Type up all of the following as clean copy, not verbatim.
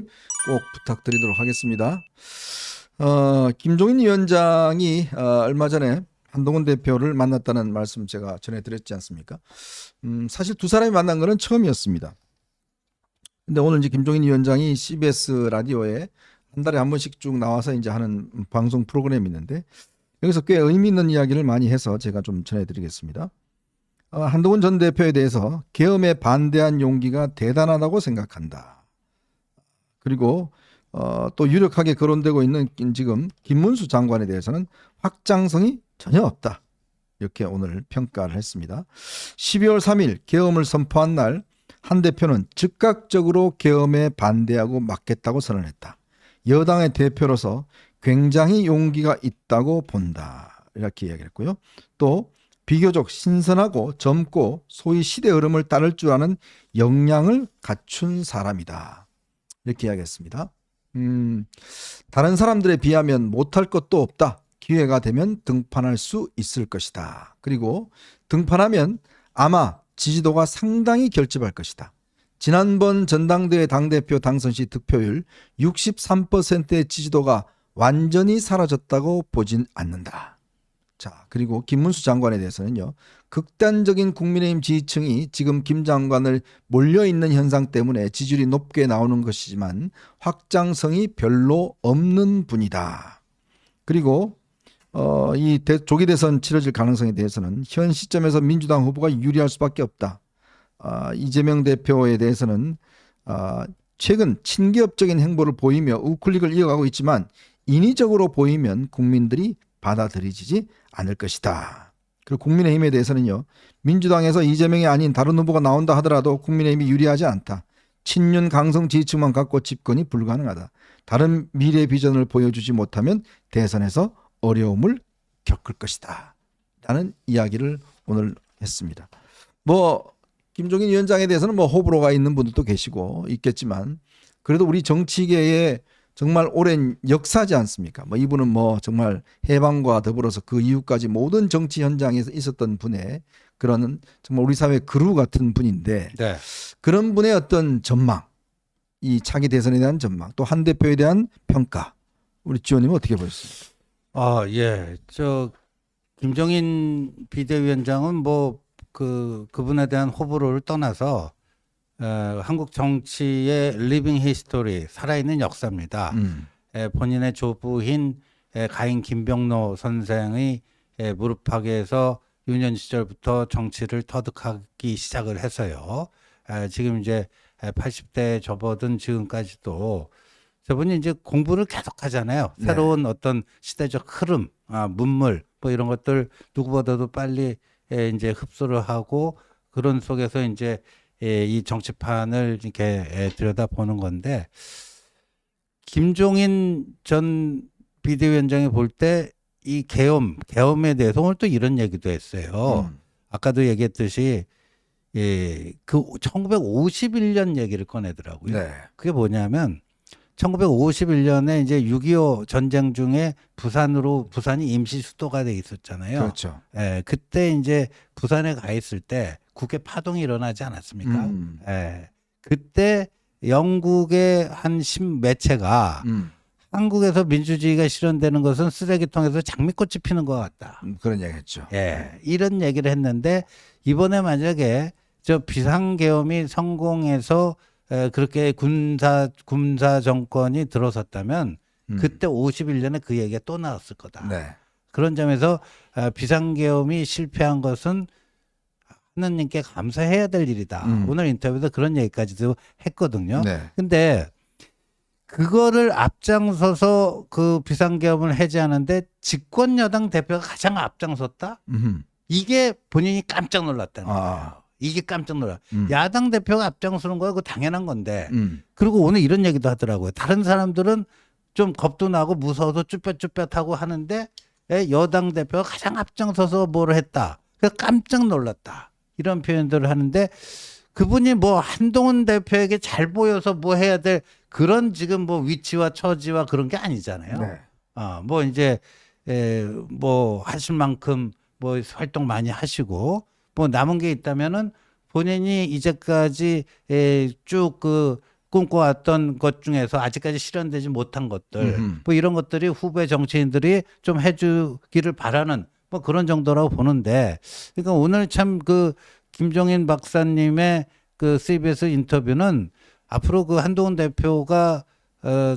꼭 부탁드리도록 하겠습니다. 김종인 위원장이 얼마 전에 한동훈 대표를 만났다는 말씀 제가 전해드렸지 않습니까? 사실 두 사람이 만난 것은 처음이었습니다. 근데 오늘 이제 김종인 위원장이 CBS 라디오에 한 달에 한 번씩 쭉 나와서 이제 하는 방송 프로그램이 있는데 여기서 꽤 의미 있는 이야기를 많이 해서 제가 좀 전해드리겠습니다. 한동훈 전 대표에 대해서 계엄에 반대한 용기가 대단하다고 생각한다. 그리고 또 유력하게 거론되고 있는 지금 김문수 장관에 대해서는 확장성이 전혀 없다. 이렇게 오늘 평가를 했습니다. 12월 3일 계엄을 선포한 날 한 대표는 즉각적으로 계엄에 반대하고 막겠다고 선언했다. 여당의 대표로서 굉장히 용기가 있다고 본다. 이렇게 이야기했고요. 또 비교적 신선하고 젊고 소위 시대 흐름을 따를 줄 아는 역량을 갖춘 사람이다. 이렇게 이야기했습니다. 다른 사람들에 비하면 못할 것도 없다. 기회가 되면 등판할 수 있을 것이다. 그리고 등판하면 아마 지지도가 상당히 결집할 것이다. 지난번 전당대회 당대표 당선 시 득표율 63%의 지지도가 완전히 사라졌다고 보진 않는다. 자, 그리고 김문수 장관에 대해서는요. 극단적인 국민의힘 지지층이 지금 김 장관을 몰려있는 현상 때문에 지지율이 높게 나오는 것이지만 확장성이 별로 없는 분이다. 그리고 이 조기 대선 치러질 가능성에 대해서는 현 시점에서 민주당 후보가 유리할 수밖에 없다. 이재명 대표에 대해서는 최근 친기업적인 행보를 보이며 우클릭을 이어가고 있지만 인위적으로 보이면 국민들이 받아들이지 않을 것이다. 그리고 국민의힘에 대해서는요. 민주당에서 이재명이 아닌 다른 후보가 나온다 하더라도 국민의힘이 유리하지 않다. 친윤 강성 지지층만 갖고 집권이 불가능하다. 다른 미래 비전을 보여주지 못하면 대선에서 어려움을 겪을 것이다. 라는 이야기를 오늘 했습니다. 김종인 위원장에 대해서는 호불호가 있는 분들도 계시고 있겠지만 그래도 우리 정치계에 정말 오랜 역사지 않습니까? 이분은 정말 해방과 더불어서 그 이후까지 모든 정치 현장에서 있었던 분의 그런 정말 우리 사회 그루 같은 분인데 네. 그런 분의 어떤 전망, 이 차기 대선에 대한 전망, 또 한 대표에 대한 평가, 우리 지원님은 어떻게 보셨습니까? 예. 김종인 비대위원장은 그분에 대한 호불호를 떠나서 한국 정치의 리빙 히스토리, 살아있는 역사입니다. 본인의 조부인 가인 김병로 선생의 무릎팍에서 유년 시절부터 정치를 터득하기 시작을 해서요. 지금 이제 80대에 접어든 지금까지도 저분이 이제 공부를 계속 하잖아요. 네. 새로운 어떤 시대적 흐름, 문물, 이런 것들 누구보다도 빨리 이제 흡수를 하고 그런 속에서 이제 이 정치판을 이렇게 들여다보는 건데 김종인 전 비대위원장이 볼 때 이 계엄에 대해서 오늘 또 이런 얘기도 했어요. 아까도 얘기했듯이 그 1951년 얘기를 꺼내더라고요. 네. 그게 뭐냐면 1951년에 이제 6.25 전쟁 중에 부산이 임시 수도가 돼 있었잖아요. 그렇죠. 그때 이제 부산에 가 있을 때 국외 파동이 일어나지 않았습니까? 그때 영국의 한 매체가 한국에서 민주주의가 실현되는 것은 쓰레기통에서 장미꽃이 피는 것 같다. 그런 얘기 했죠. 이런 얘기를 했는데 이번에 만약에 저 비상계엄이 성공해서 그렇게 군사 정권이 들어섰다면 그때 51년에 그 얘기가 또 나왔을 거다. 네. 그런 점에서 비상계엄이 실패한 것은 하나님께 감사해야 될 일이다. 오늘 인터뷰에서 그런 얘기까지도 했거든요. 네. 근데 그거를 앞장서서 그 비상계엄을 해제하는데 집권 여당 대표가 가장 앞장섰다? 이게 본인이 깜짝 놀랐다는 거예요. 이게 깜짝 놀라. 야당 대표가 앞장서는 거야. 그거 당연한 건데. 그리고 오늘 이런 얘기도 하더라고요. 다른 사람들은 좀 겁도 나고 무서워서 쭈뼛쭈뼛하고 하는데 여당 대표가 가장 앞장서서 뭘 했다. 그래서 깜짝 놀랐다. 이런 표현들을 하는데 그분이 한동훈 대표에게 잘 보여서 해야 될 그런 지금 위치와 처지와 그런 게 아니잖아요. 네. 이제 하실 만큼 활동 많이 하시고 남은 게 있다면은 본인이 이제까지 쭉 꿈꿔왔던 것 중에서 아직까지 실현되지 못한 것들, 뭐 이런 것들이 후배 정치인들이 좀 해주기를 바라는 뭐 그런 정도라고 보는데, 그러니까 오늘 참 그 김종인 박사님의 그 CBS 인터뷰는 앞으로 그 한동훈 대표가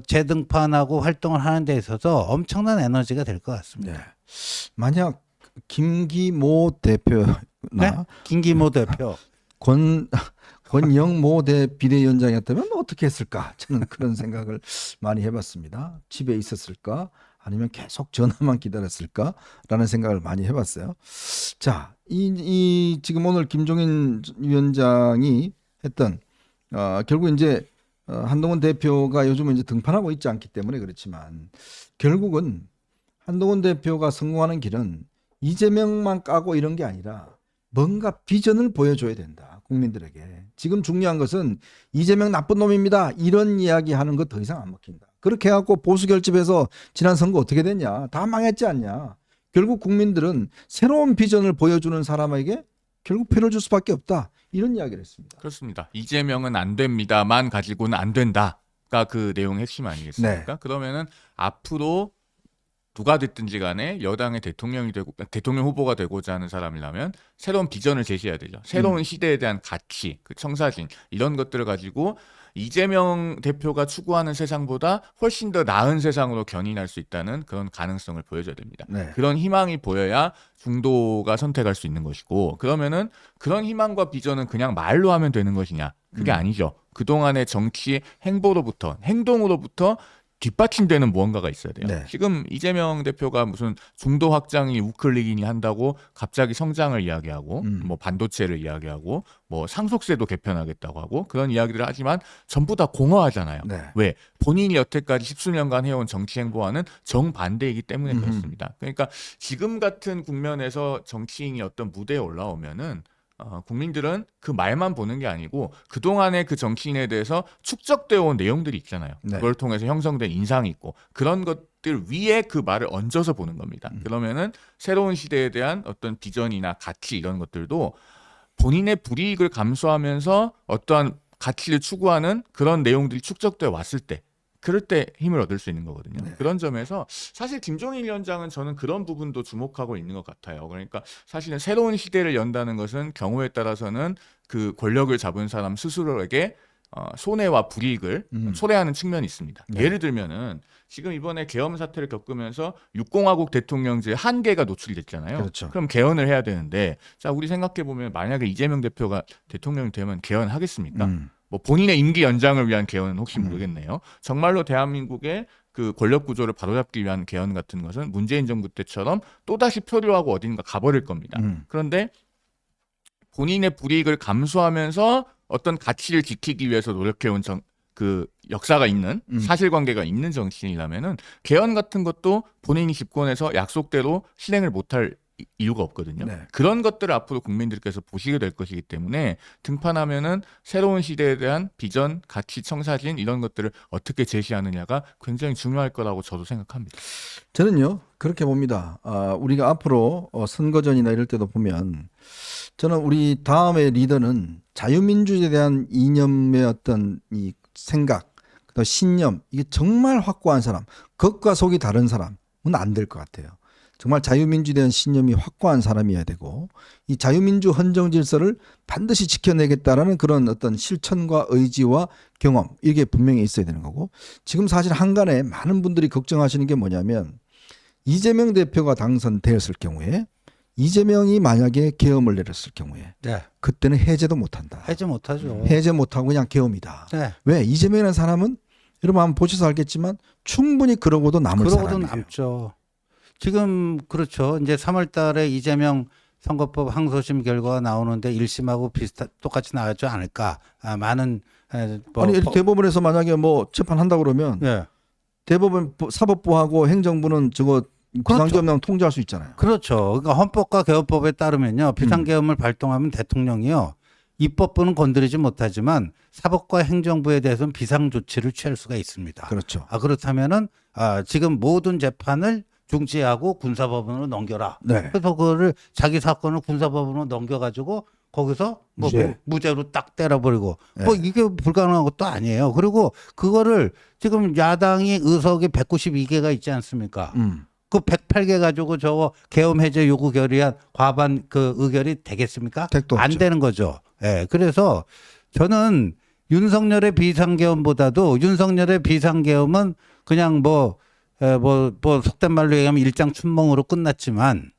재등판하고 활동을 하는 데 있어서 엄청난 에너지가 될 것 같습니다. 네. 만약 김기모 대표나 네? 김기모 대표, 권영모 비대위원장이었다면 어떻게 했을까? 저는 그런 생각을 많이 해봤습니다. 집에 있었을까? 아니면 계속 전화만 기다렸을까?라는 생각을 많이 해봤어요. 자, 지금 오늘 김종인 위원장이 했던 결국 이제 한동훈 대표가 요즘은 이제 등판하고 있지 않기 때문에 그렇지만 결국은 한동훈 대표가 성공하는 길은 이재명만 까고 이런 게 아니라 뭔가 비전을 보여줘야 된다. 국민들에게. 지금 중요한 것은 이재명 나쁜 놈입니다. 이런 이야기 하는 거 더 이상 안 먹힌다. 그렇게 해갖고 보수 결집해서 지난 선거 어떻게 됐냐. 다 망했지 않냐. 결국 국민들은 새로운 비전을 보여주는 사람에게 결국 표를 줄 수밖에 없다. 이런 이야기를 했습니다. 그렇습니다. 이재명은 안 됩니다만 가지고는 안 된다가 그 내용의 핵심 아니겠습니까? 네. 그러면은 앞으로 누가 됐든지 간에 여당의 대통령 후보가 되고자 하는 사람이라면 새로운 비전을 제시해야 되죠. 새로운 시대에 대한 가치, 그 청사진 이런 것들을 가지고 이재명 대표가 추구하는 세상보다 훨씬 더 나은 세상으로 견인할 수 있다는 그런 가능성을 보여줘야 됩니다. 네. 그런 희망이 보여야 중도가 선택할 수 있는 것이고, 그러면은 그런 희망과 비전은 그냥 말로 하면 되는 것이냐? 그게 아니죠. 그동안의 정치 행동으로부터 뒷받침되는 무언가가 있어야 돼요. 네. 지금 이재명 대표가 무슨 중도 확장이 우클릭이니 한다고 갑자기 성장을 이야기하고 뭐 반도체를 이야기하고 뭐 상속세도 개편하겠다고 하고 그런 이야기들을 하지만 전부 다 공허하잖아요. 네. 왜? 본인이 여태까지 10수년간 해온 정치 행보와는 정반대이기 때문에 그렇습니다. 그러니까 지금 같은 국면에서 정치인이 어떤 무대에 올라오면은 국민들은 그 말만 보는 게 아니고 그동안의 그 정치인에 대해서 축적되어 온 내용들이 있잖아요. 네. 그걸 통해서 형성된 인상이 있고 그런 것들 위에 그 말을 얹어서 보는 겁니다. 그러면은 새로운 시대에 대한 어떤 비전이나 가치 이런 것들도 본인의 불이익을 감수하면서 어떠한 가치를 추구하는 그런 내용들이 축적되어 왔을 때 그럴 때 힘을 얻을 수 있는 거거든요. 네. 그런 점에서 사실 김종인 위원장은 저는 그런 부분도 주목하고 있는 것 같아요. 그러니까 사실은 새로운 시대를 연다는 것은 경우에 따라서는 그 권력을 잡은 사람 스스로에게 손해와 불이익을 초래하는 측면이 있습니다. 네. 예를 들면은 지금 이번에 계엄 사태를 겪으면서 육공화국 대통령제 한계가 노출이 됐잖아요. 그렇죠. 그럼 개헌을 해야 되는데 자 우리 생각해 보면 만약에 이재명 대표가 대통령이 되면 개헌하겠습니까? 뭐 본인의 임기 연장을 위한 개헌은 혹시 모르겠네요. 정말로 대한민국의 그 권력 구조를 바로잡기 위한 개헌 같은 것은 문재인 정부 때처럼 또다시 표류하고 어딘가 가버릴 겁니다. 그런데 본인의 불이익을 감수하면서 어떤 가치를 지키기 위해서 노력해온 그 역사가 있는 사실관계가 있는 정치인이라면은 개헌 같은 것도 본인이 집권해서 약속대로 실행을 못할 이유가 없거든요. 네. 그런 것들을 앞으로 국민들께서 보시게 될 것이기 때문에 등판하면은 새로운 시대에 대한 비전, 가치, 청사진 이런 것들을 어떻게 제시하느냐가 굉장히 중요할 거라고 저도 생각합니다. 저는요 그렇게 봅니다. 우리가 앞으로 선거전이나 이럴 때도 보면 저는 우리 다음의 리더는 자유민주주의에 대한 이념의 어떤 이 생각, 그다음 신념 이게 정말 확고한 사람, 겉과 속이 다른 사람은 안 될 것 같아요. 정말 자유민주주의에 대한 신념이 확고한 사람이어야 되고 이 자유민주 헌정 질서를 반드시 지켜내겠다라는 그런 어떤 실천과 의지와 경험 이게 분명히 있어야 되는 거고 지금 사실 한간에 많은 분들이 걱정하시는 게 뭐냐면 이재명 대표가 당선되었을 경우에 이재명이 만약에 계엄을 내렸을 경우에 네. 그때는 해제도 못한다. 해제 못하죠. 해제 못하고 그냥 계엄이다. 네. 왜? 이재명이라는 사람은 여러분 한번 보셔서 알겠지만 충분히 그러고도 남을 그러고도 사람이에요. 남죠. 지금 그렇죠. 이제 3월 달에 이재명 선거법 항소심 결과가 나오는데 1심하고 똑같이 나왔지 않을까. 많은 아니 대법원에서 만약에 뭐 재판한다 그러면 네. 대법원 사법부하고 행정부는 저거 비상계엄령 통제할 수 있잖아요. 그렇죠. 그러니까 헌법과 개헌법에 따르면요. 비상계엄을 발동하면 대통령이요. 입법부는 건드리지 못하지만 사법과 행정부에 대해서는 비상조치를 취할 수가 있습니다. 그렇죠. 그렇다면은 지금 모든 재판을 중지하고 군사법원으로 넘겨라. 네. 그래서 그거를 자기 사건을 군사법원으로 넘겨가지고 거기서 뭐 무죄. 무죄로 딱 때려버리고 네. 뭐 이게 불가능한 것도 아니에요. 그리고 그거를 지금 야당이 의석이 192개가 있지 않습니까? 그 108개 가지고 저거 계엄 해제 요구 결의안 과반 그 의결이 되겠습니까? 택도 안 없죠. 되는 거죠. 예. 그래서 저는 윤석열의 비상계엄보다도 윤석열의 비상계엄은 그냥 뭐 속된 말로 얘기하면 일장춘몽으로 끝났지만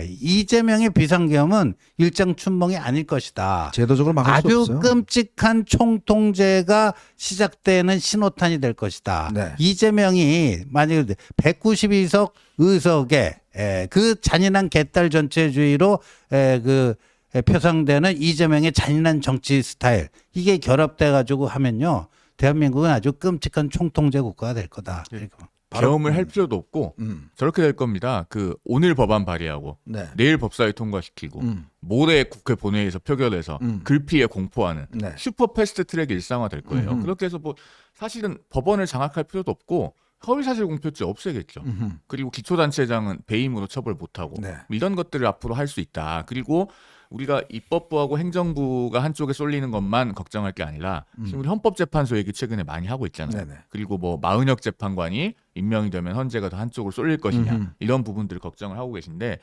이재명의 비상계엄은 일장춘몽이 아닐 것이다. 제도적으로 막을 수 아주 없어요. 끔찍한 총통제가 시작되는 신호탄이 될 것이다. 네. 이재명이 만약에 192석 의석에 그 잔인한 개딸 전체주의로 표상되는 이재명의 잔인한 정치 스타일 이게 결합돼 가지고 하면요 대한민국은 아주 끔찍한 총통제 국가가 될 거다. 계엄을 할 필요도 없고 저렇게 될 겁니다. 그 오늘 법안 발의하고 네. 내일 법사위 통과시키고 모레 국회 본회의에서 표결해서 글피에 공포하는 네. 슈퍼 패스트 트랙이 일상화 될 거예요. 그렇게 해서 뭐 사실은 법원을 장악할 필요도 없고 허위사실 공표죄 없애겠죠. 그리고 기초단체장은 배임으로 처벌 못하고 네. 뭐 이런 것들을 앞으로 할 수 있다. 그리고 우리가 입법부하고 행정부가 한쪽에 쏠리는 것만 걱정할 게 아니라 지금 우리 헌법재판소 얘기 최근에 많이 하고 있잖아요. 네네. 그리고 뭐 마은혁 재판관이 임명이 되면 헌재가 더 한쪽으로 쏠릴 것이냐 이런 부분들을 걱정을 하고 계신데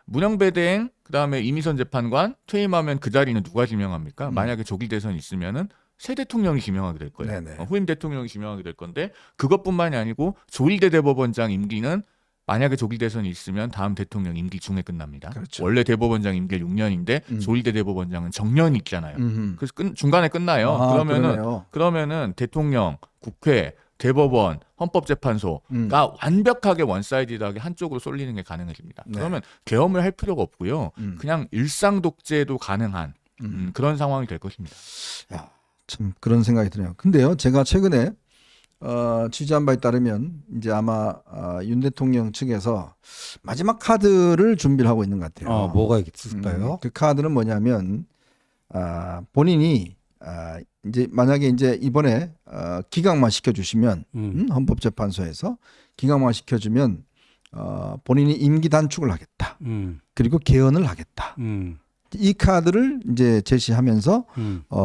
문영배대행 그다음에 이미선 재판관 퇴임하면 그 자리는 누가 지명합니까? 만약에 조기 대선이 있으면은 새 대통령이 지명하게 될 거예요. 네네. 후임 대통령이 지명하게 될 건데 그것뿐만이 아니고 조일대 대법원장 임기는 만약에 조기 대선이 있으면 다음 대통령 임기 중에 끝납니다. 그렇죠. 원래 대법원장 임기 6년인데 조일대 대법원장은 정년이 있잖아요. 그래서 중간에 끝나요. 아, 그러네요. 그러면은 대통령, 국회, 대법원, 헌법재판소가 완벽하게 원사이드하게 한쪽으로 쏠리는 게 가능해집니다. 네. 그러면 계엄을 할 필요가 없고요. 그냥 일상 독재도 가능한 그런 상황이 될 것입니다. 야, 참 그런 생각이 드네요. 근데요, 제가 최근에 취재한 바에 따르면 이제 아마 윤 대통령 측에서 마지막 카드를 준비를 하고 있는 것 같아요. 뭐가 있을까요? 그 카드는 뭐냐면 본인이 이제 만약에 이제 이번에 기각만 시켜주시면 헌법재판소에서 기각만 시켜주면 본인이 임기 단축을 하겠다. 그리고 개헌을 하겠다. 이 카드를 이제 제시하면서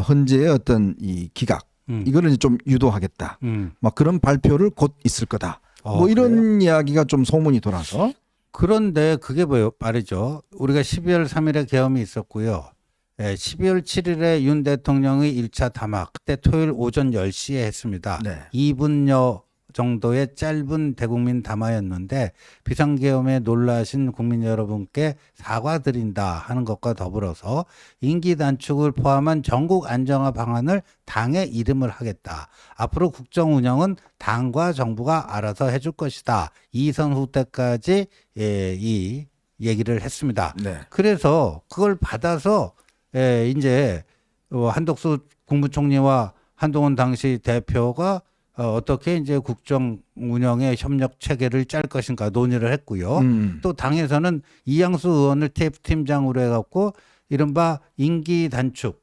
헌재의 어떤 이 기각 이거를 이제 좀 유도하겠다. 막 그런 발표를 곧 있을 거다. 뭐 이런 이야기가 좀 소문이 돌아서. 그런데 그게 뭐예요? 말이죠. 우리가 12월 3일에 계엄이 있었고요. 12월 7일에 윤 대통령의 1차 담화 그때 토요일 오전 10시에 했습니다. 네. 2분여 정도의 짧은 대국민 담화였는데 비상계엄에 놀라신 국민 여러분께 사과드린다 하는 것과 더불어서 임기 단축을 포함한 전국 안정화 방안을 당의 이름을 하겠다. 앞으로 국정 운영은 당과 정부가 알아서 해줄 것이다. 이선 후때까지 이 얘기를 했습니다. 네. 그래서 그걸 받아서 이제 한덕수 국무총리와 한동훈 당시 대표가 어떻게 이제 국정 운영의 협력 체계를 짤 것인가 논의를 했고요. 또 당에서는 이양수 의원을 TF 팀장으로 해갖고 이른바 임기 단축,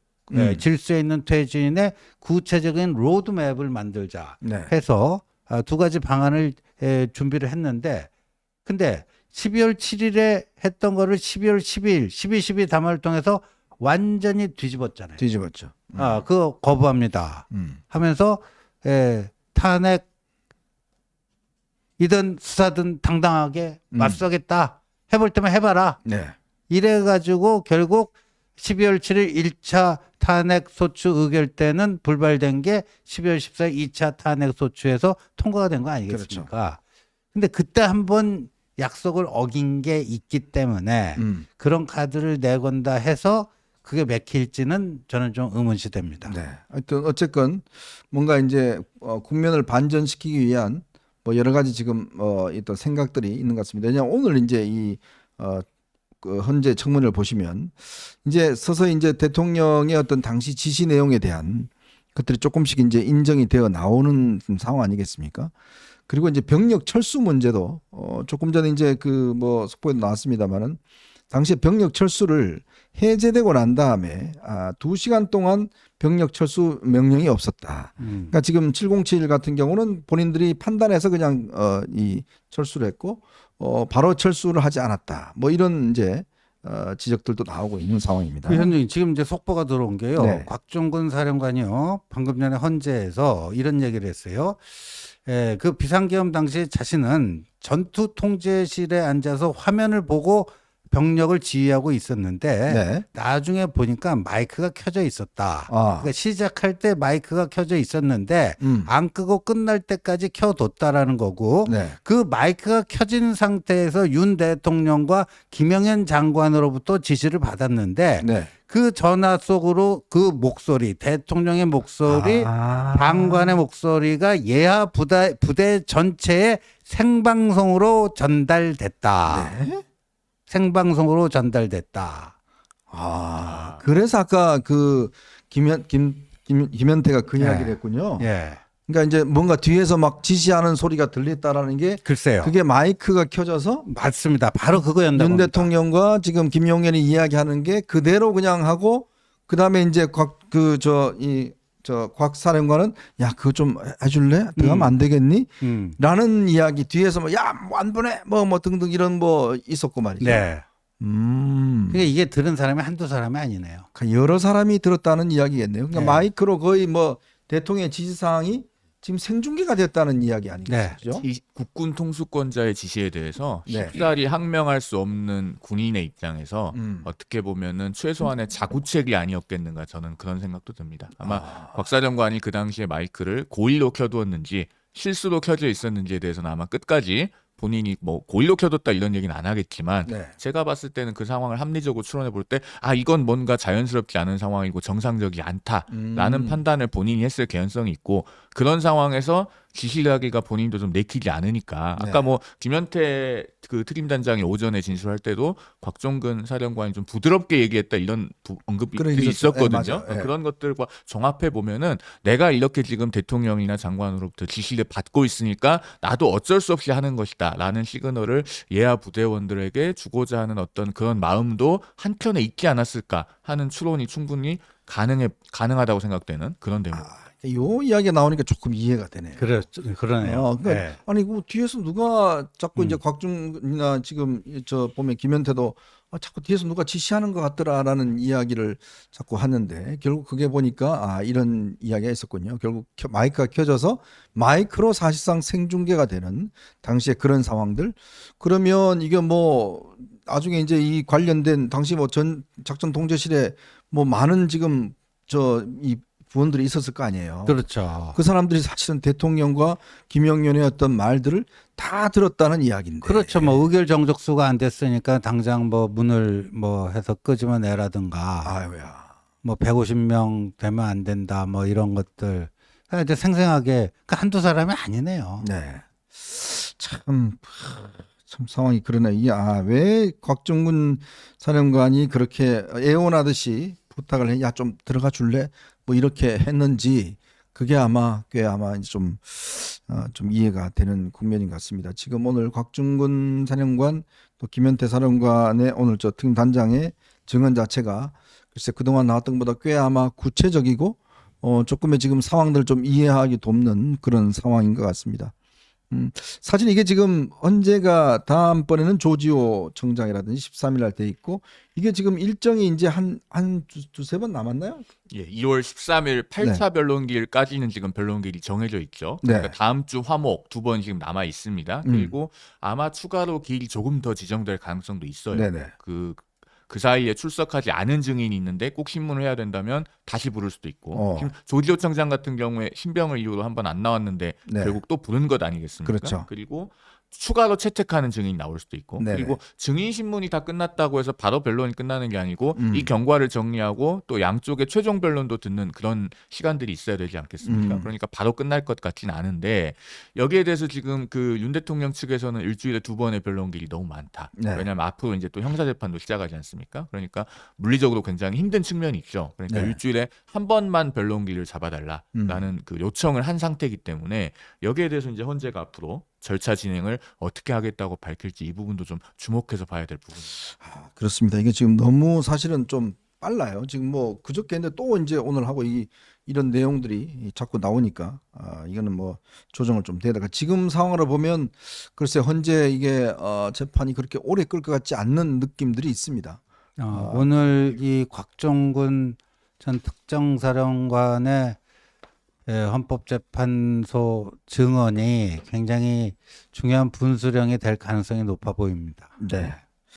질서 있는 퇴진의 구체적인 로드맵을 만들자 네. 해서 두 가지 방안을 준비를 했는데, 근데 12월 7일에 했던 거를 12월 10일, 12 담화를 통해서 완전히 뒤집었잖아요. 뒤집었죠. 그거 거부합니다. 하면서 탄핵이든 수사든 당당하게 맞서겠다. 해볼 때만 해봐라. 네. 이래가지고 결국 12월 7일 1차 탄핵 소추 의결 때는 불발된 게 12월 14일 2차 탄핵 소추에서 통과가 된 거 아니겠습니까? 그렇죠. 근데 그때 한번 약속을 어긴 게 있기 때문에 그런 카드를 내건다 해서 그게 맥힐지는 저는 좀 의문시 됩니다. 네. 하여튼 어쨌건 뭔가 이제 국면을 반전시키기 위한 뭐 여러 가지 지금 어떤 생각들이 있는 것 같습니다. 왜냐하면 오늘 이제 이 그 헌재 청문회를 보시면 이제 서서히 이제 대통령의 어떤 당시 지시 내용에 대한 것들이 조금씩 이제 인정이 되어 나오는 상황 아니겠습니까? 그리고 이제 병력 철수 문제도 조금 전에 이제 그 뭐 속보에도 나왔습니다만은 당시에 병력 철수를 해제되고 난 다음에 2시간 동안 병력 철수 명령이 없었다. 그러니까 지금 707 같은 경우는 본인들이 판단해서 그냥 이 철수를 했고 바로 철수를 하지 않았다. 뭐 이런 이제 지적들도 나오고 있는 상황입니다. 그 현장님 지금 이제 속보가 들어온 게요. 네. 곽종근 사령관이요. 방금 전에 헌재에서 이런 얘기를 했어요. 그 비상계엄 당시 자신은 전투 통제실에 앉아서 화면을 보고 병력을 지휘하고 있었는데 네. 나중에 보니까 마이크가 켜져 있었다. 아. 그러니까 시작할 때 마이크가 켜져 있었는데 안 끄고 끝날 때까지 켜뒀다라는 거고 네. 그 마이크가 켜진 상태에서 윤 대통령과 김영현 장관으로부터 지시를 받았는데 네. 그 전화 속으로 그 목소리, 대통령의 목소리, 장관의 목소리가 예하 부대 전체에 생방송으로 전달됐다. 네. 생방송으로 전달됐다. 그래서 아까 그 김현태가 그 이야기를 했군요. 예. 그러니까 이제 뭔가 뒤에서 막 지시하는 소리가 들렸다라는 게 글쎄요. 그게 마이크가 켜져서 맞습니다. 바로 그거였나 윤 봅니다. 대통령과 지금 김용현이 이야기하는 게 그대로 그냥 하고 그다음에 이제 곽 사령관은 야 그거 좀 해줄래? 들어가면 안 되겠니? 라는 이야기 뒤에서 뭐 야 안 보내 뭐 등등 이런 뭐 있었고 말이죠. 네. 그러니까 이게 들은 사람이 한두 사람이 아니네요. 그러니까 여러 사람이 들었다는 이야기겠네요. 그러니까 네. 마이크로 거의 뭐 대통령의 지시사항이 지금 생중계가 됐다는 이야기 아니겠죠? 이 국군 통수권자의 지시에 대해서 네. 쉽사리 항명할 수 없는 군인의 입장에서 음. 어떻게 보면은 최소한의 자구책이 아니었겠는가 저는 그런 생각도 듭니다. 아마 곽 사령관이 그 당시에 마이크를 고의로 켜두었는지 실수로 켜져 있었는지에 대해서는 아마 끝까지 본인이 뭐 고의로 켜뒀다 이런 얘기는 안 하겠지만 네. 제가 봤을 때는 그 상황을 합리적으로 추론해 볼 때 이건 뭔가 자연스럽지 않은 상황이고 정상적이 않다라는 판단을 본인이 했을 개연성이 있고 그런 상황에서 지시를 하기가 본인도 좀 내키지 않으니까 아까 네. 뭐 김현태 그 특임단장이 오전에 진술할 때도 곽종근 사령관이 좀 부드럽게 얘기했다 이런 언급이 그런 얘기 있었거든요. 있었죠. 네, 맞아요. 그런 것들과 종합해 보면은 내가 이렇게 지금 대통령이나 장관으로부터 지시를 받고 있으니까 나도 어쩔 수 없이 하는 것이다라는 시그널을 예하 부대원들에게 주고자 하는 어떤 그런 마음도 한켠에 있지 않았을까 하는 추론이 충분히 가능하다고 생각되는 그런 대목입니다. 요 이야기가 나오니까 조금 이해가 되네요. 그러네요. 그러니까 네. 아니 그 뒤에서 누가 자꾸 이제 곽중이나 지금 저 보면 김현태도 자꾸 뒤에서 누가 지시하는 것 같더라라는 이야기를 자꾸 하는데 결국 그게 보니까 이런 이야기가 있었군요. 결국 마이크가 켜져서 마이크로 사실상 생중계가 되는 당시에 그런 상황들. 그러면 이게 뭐 나중에 이제 이 관련된 당시 뭐 전 작전 통제실에 뭐 많은 지금 이 부원들이 있었을 거 아니에요. 그렇죠. 그 사람들이 사실은 대통령과 김영현의 어떤 말들을 다 들었다는 이야기인데. 그렇죠. 뭐 의결 정족수가 안 됐으니까 당장 뭐 문을 뭐 해서 끄집어 내라든가. 아유야. 뭐 150명 되면 안 된다. 뭐 이런 것들. 그러니까 이제 생생하게 한두 사람이 아니네요. 네. 참 상황이 그러네. 왜 곽종근 사령관이 그렇게 애원하듯이 부탁을 해, 야, 좀 들어가 줄래? 뭐 이렇게 했는지 그게 꽤 좀 이해가 되는 국면인 것 같습니다. 지금 오늘 곽종근 사령관 또 김현태 사령관의 오늘 특임 단장의 증언 자체가 글쎄 그동안 나왔던 것보다 꽤 구체적이고 조금의 지금 상황들을 좀 이해하기 돕는 그런 상황인 것 같습니다. 사실 이게 지금 헌재가 다음번에는 조지호 청장이라든지 13일 날 돼 있고 이게 지금 일정이 이제 한 두세 번 남았나요? 예, 2월 13일 8차 변론기일까지는 지금 변론기일이 정해져 있죠. 그러니까 다음 주 화목 2번 지금 남아 있습니다. 그리고 아마 추가로 기일이 조금 더 지정될 가능성도 있어요. 네네. 그 사이에 출석하지 않은 증인이 있는데 꼭 신문을 해야 된다면 다시 부를 수도 있고 지금 조지호 청장 같은 경우에 신병을 이유로 한번 안 나왔는데 결국 또 부른 것 아니겠습니까? 그렇죠. 그리고 추가로 채택하는 증인이 나올 수도 있고 네네. 그리고 증인 신문이 다 끝났다고 해서 바로 변론이 끝나는 게 아니고 이 경과를 정리하고 또 양쪽의 최종 변론도 듣는 그런 시간들이 있어야 되지 않겠습니까? 그러니까 바로 끝날 것 같지는 않은데 여기에 대해서 지금 그 윤 대통령 측에서는 일주일에 2번의 변론기일이 너무 많다. 네. 왜냐하면 앞으로 이제 또 형사재판도 시작하지 않습니까? 그러니까 물리적으로 굉장히 힘든 측면이 있죠. 그러니까 네. 일주일에 한 번만 변론기일을 잡아달라라는 그 요청을 한 상태이기 때문에 여기에 대해서 이제 헌재가 앞으로 절차 진행을 어떻게 하겠다고 밝힐지 이 부분도 좀 주목해서 봐야 될 부분입니다. 그렇습니다. 이게 지금 너무 사실은 좀 빨라요. 지금 뭐 그저께 했는데 또 이제 오늘 하고 이런 내용들이 자꾸 나오니까 이거는 뭐 조정을 좀 돼야 지금 상황으로 보면 글쎄 헌재 이게 재판이 그렇게 오래 끌 것 같지 않는 느낌들이 있습니다. 오늘 이 곽종근 전 특정사령관의 헌법재판소 증언이 굉장히 중요한 분수령이 될 가능성이 높아 보입니다. 네.